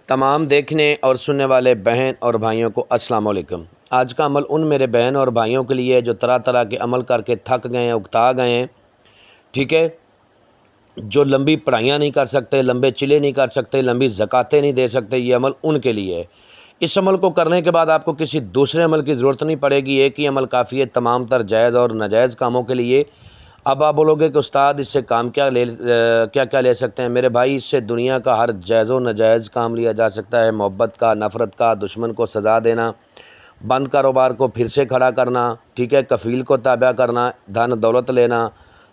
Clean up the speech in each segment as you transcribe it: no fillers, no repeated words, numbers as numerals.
تمام دیکھنے اور سننے والے بہن اور بھائیوں کو السلام علیکم۔ آج کا عمل ان میرے بہن اور بھائیوں کے لیے جو طرح طرح کے عمل کر کے تھک گئے ہیں، اکتا گئے ہیں، ٹھیک ہے، جو لمبی پڑھائیاں نہیں کر سکتے، لمبے چلے نہیں کر سکتے، لمبی زکاتیں نہیں دے سکتے، یہ عمل ان کے لیے ہے۔ اس عمل کو کرنے کے بعد آپ کو کسی دوسرے عمل کی ضرورت نہیں پڑے گی، ایک ہی عمل کافی ہے تمام تر جائز اور ناجائز کاموں کے لیے۔ اب آپ بولو گے کہ استاد اس سے کام کیا لے سکتے ہیں؟ میرے بھائی، اس سے دنیا کا ہر جائز و ناجائز کام لیا جا سکتا ہے، محبت کا، نفرت کا، دشمن کو سزا دینا، بند کاروبار کو پھر سے کھڑا کرنا، ٹھیک ہے، کفیل کو تابع کرنا، دھن دولت لینا،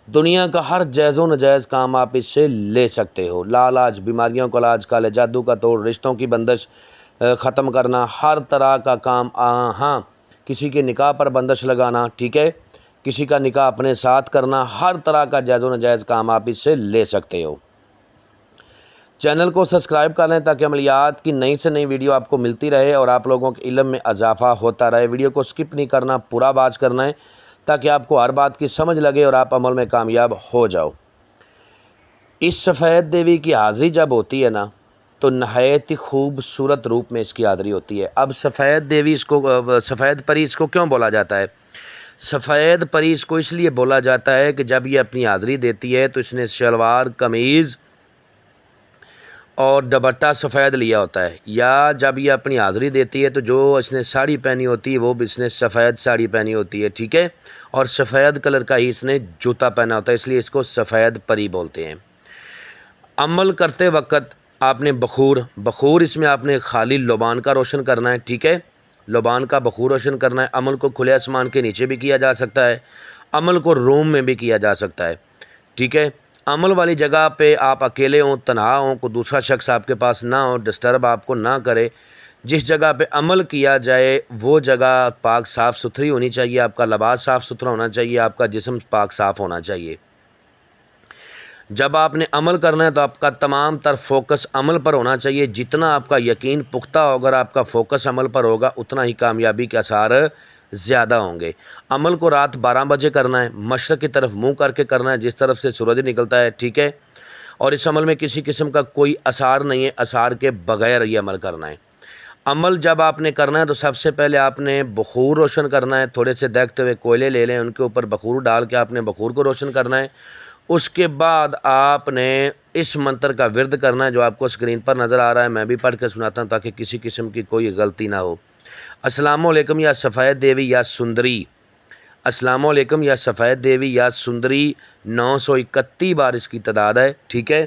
دنیا کا ہر جائز و ناجائز کام آپ اس سے لے سکتے ہو۔ لاعلاج بیماریوں کا علاج، کالے جادو کا توڑ، رشتوں کی بندش ختم کرنا، ہر طرح کا کام، ہاں کسی کے نکاح پر بندش لگانا، ٹھیک ہے، کسی کا نکاح اپنے ساتھ کرنا، ہر طرح کا جائز و ناجائز کام آپ اس سے لے سکتے ہو۔ چینل کو سبسکرائب کر لیں تاکہ عملیات کی نئی سے نئی ویڈیو آپ کو ملتی رہے اور آپ لوگوں کے علم میں اضافہ ہوتا رہے۔ ویڈیو کو سکپ نہیں کرنا، پورا واچ کرنا ہے تاکہ آپ کو ہر بات کی سمجھ لگے اور آپ عمل میں کامیاب ہو جاؤ۔ اس سفید دیوی کی حاضری جب ہوتی ہے نا تو نہایت ہی خوبصورت روپ میں اس کی حاضری ہوتی ہے۔ اب سفید دیوی سفید پری اس کو کیوں بولا جاتا ہے؟ سفید پری اس کو اس لیے بولا جاتا ہے کہ جب یہ اپنی حاضری دیتی ہے تو اس نے شلوار، قمیض اور دوپٹہ سفید لیا ہوتا ہے، یا جب یہ اپنی حاضری دیتی ہے تو جو اس نے ساڑی پہنی ہوتی ہے وہ بھی اس نے سفید ساڑی پہنی ہوتی ہے، ٹھیک ہے، اور سفید کلر کا ہی اس نے جوتا پہنا ہوتا ہے، اس لیے اس کو سفید پری بولتے ہیں۔ عمل کرتے وقت آپ نے بخور اس میں آپ نے خالی لبان کا روشن کرنا ہے، ٹھیک ہے، لبان کا بخور روشن کرنا ہے۔ عمل کو کھلے آسمان کے نیچے بھی کیا جا سکتا ہے، عمل کو روم میں بھی کیا جا سکتا ہے، ٹھیک ہے۔ عمل والی جگہ پہ آپ اکیلے ہوں، تنہا ہوں، کوئی دوسرا شخص آپ کے پاس نہ ہو، ڈسٹرب آپ کو نہ کرے، جس جگہ پہ عمل کیا جائے وہ جگہ پاک صاف ستھری ہونی چاہیے، آپ کا لباس صاف ستھرا ہونا چاہیے، آپ کا جسم پاک صاف ہونا چاہیے۔ جب آپ نے عمل کرنا ہے تو آپ کا تمام تر فوکس عمل پر ہونا چاہیے۔ جتنا آپ کا یقین پختہ ہوگا، اگر آپ کا فوکس عمل پر ہوگا، اتنا ہی کامیابی کے آثار زیادہ ہوں گے۔ عمل کو رات 12 بجے کرنا ہے، مشرق کی طرف منہ کر کے کرنا ہے، جس طرف سے سورج نکلتا ہے، ٹھیک ہے، اور اس عمل میں کسی قسم کا کوئی اثار نہیں ہے، اثار کے بغیر یہ عمل کرنا ہے۔ عمل جب آپ نے کرنا ہے تو سب سے پہلے آپ نے بخور روشن کرنا ہے، تھوڑے سے دیکھتے ہوئے کوئلے لے لیں، ان کے اوپر بخور ڈال کے آپ نے بخور کو روشن کرنا ہے۔ اس کے بعد آپ نے اس منتر کا ورد کرنا ہے جو آپ کو اسکرین پر نظر آ رہا ہے، میں بھی پڑھ کے سناتا ہوں تاکہ کسی قسم کی کوئی غلطی نہ ہو۔ السلام علیکم یا سفید دیوی یا سندری، السلام علیکم یا سفید دیوی یا سندری، 931 بار اس کی تعداد ہے، ٹھیک ہے۔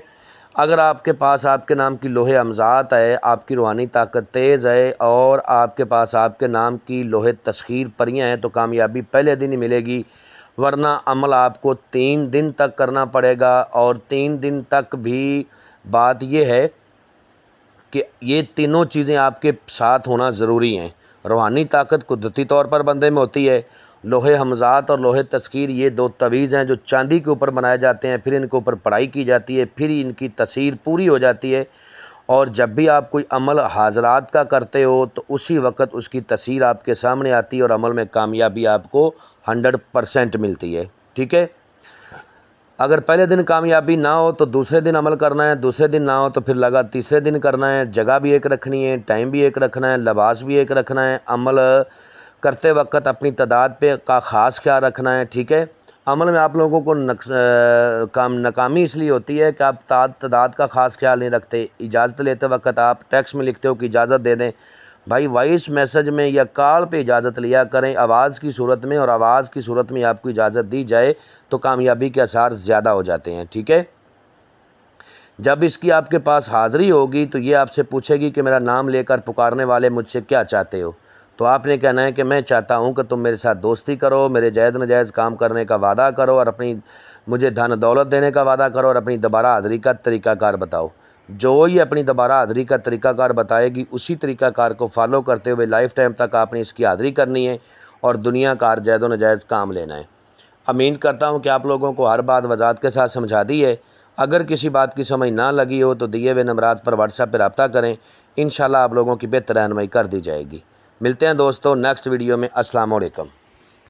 اگر آپ کے پاس آپ کے نام کی لوہے امزاد ہے، آپ کی روحانی طاقت تیز ہے اور آپ کے پاس آپ کے نام کی لوہے تسخیر پریاں ہیں تو کامیابی پہلے دن ہی ملے گی، ورنہ عمل آپ کو 3 دن تک کرنا پڑے گا، اور 3 دن تک بھی بات یہ ہے کہ یہ تینوں چیزیں آپ کے ساتھ ہونا ضروری ہیں۔ روحانی طاقت قدرتی طور پر بندے میں ہوتی ہے، لوہے ہمزات اور لوہے تسخیر یہ 2 تویز ہیں جو چاندی کے اوپر بنائے جاتے ہیں، پھر ان کے اوپر پڑھائی کی جاتی ہے، پھر ان کی تاثیر پوری ہو جاتی ہے، اور جب بھی آپ کوئی عمل حاضرات کا کرتے ہو تو اسی وقت اس کی تاثیر آپ کے سامنے آتی ہے اور عمل میں کامیابی آپ کو 100% ملتی ہے، ٹھیک ہے۔ اگر پہلے دن کامیابی نہ ہو تو دوسرے دن عمل کرنا ہے، دوسرے دن نہ ہو تو پھر لگا تیسرے دن کرنا ہے، جگہ بھی ایک رکھنی ہے، ٹائم بھی ایک رکھنا ہے، لباس بھی ایک رکھنا ہے، عمل کرتے وقت اپنی تعداد پہ کا خاص خیال رکھنا ہے، ٹھیک ہے۔ عمل میں آپ لوگوں کو ناکامی اس لیے ہوتی ہے کہ آپ تعداد کا خاص خیال نہیں رکھتے۔ اجازت لیتے وقت آپ ٹیکسٹ میں لکھتے ہو کہ اجازت دے دیں، بھائی وائس میسج میں یا کال پہ اجازت لیا کریں، آواز کی صورت میں، اور آواز کی صورت میں آپ کو اجازت دی جائے تو کامیابی کے آثار زیادہ ہو جاتے ہیں، ٹھیک ہے۔ جب اس کی آپ کے پاس حاضری ہوگی تو یہ آپ سے پوچھے گی کہ میرا نام لے کر پکارنے والے مجھ سے کیا چاہتے ہو، تو آپ نے کہنا ہے کہ میں چاہتا ہوں کہ تم میرے ساتھ دوستی کرو، میرے جائز ناجائز کام کرنے کا وعدہ کرو، اور مجھے دھن دولت دینے کا وعدہ کرو، اور اپنی دوبارہ حاضری کا طریقہ کار بتاؤ۔ جو یہ اپنی دوبارہ حاضری کا طریقہ کار بتائے گی اسی طریقہ کار کو فالو کرتے ہوئے لائف ٹائم تک آپ نے اس کی حاضری کرنی ہے اور دنیا کا جائز و ناجائز کام لینا ہے۔ امید کرتا ہوں کہ آپ لوگوں کو ہر بات وضاحت کے ساتھ سمجھا دی ہے۔ اگر کسی بات کی سمجھ نہ لگی ہو تو دیے ہوئے نمبرات پر واٹس ایپ پہ رابطہ کریں، انشاءاللہ آپ لوگوں کی بہتر رہنمائی کر دی جائے گی۔ ملتے ہیں دوستو نیکسٹ ویڈیو میں۔ السلام علیکم۔